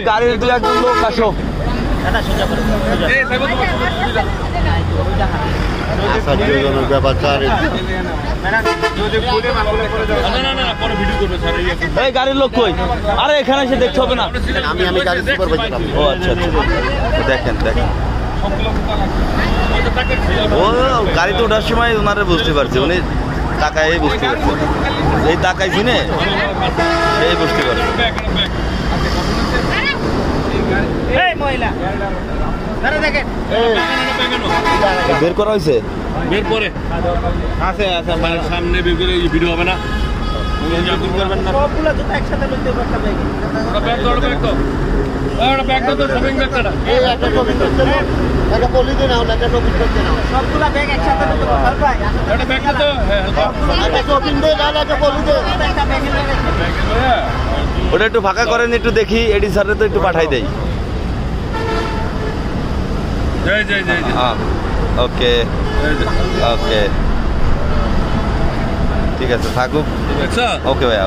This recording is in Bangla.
গাড়ির দু একজন লোক আসো। এই গাড়ির লোক কই? আরে এখানে এসে দেখতে হবে না। আমি গাড়ি সুপারভাইজার। ও আচ্ছা আচ্ছা, দেখেন দেখেন। ও গাড়িতে ওঠার সময় ওনারা বুঝতে পারছে, উনি তাকায় বুঝতে পারছে, এই তাকাই শুনে এই বুঝতে পারছে। বের করা হয়েছে, বের করে আছে আছে সামনে বের করে ভিডিও হবে না, করবেন না। সবগুলা জুতা একসাথে লইতে পারতা ব্যাগ। ওটা ব্যাগ দাও, ব্যাগ দাও। ওটা ব্যাগ দাও, শপিং ব্যাগটা। এই একটা শপিং করতে নাও, একটা পলিতে নাও, একটা শপিং করতে নাও। সবগুলা ব্যাগ একসাথে লইতে পারতা ভাই। ওটা ব্যাগটা তো একটা শপিং দে, না একটা পলিতে। একটা ব্যাগে লয়ে ওটা একটু ফাঁকা করেন, একটু দেখি এডি স্যারে তো একটু পাঠাই দেই। জয় জয় জয়। ওকে ওকে, ঠিক আছে থাকুক। ওকে ভাইয়া।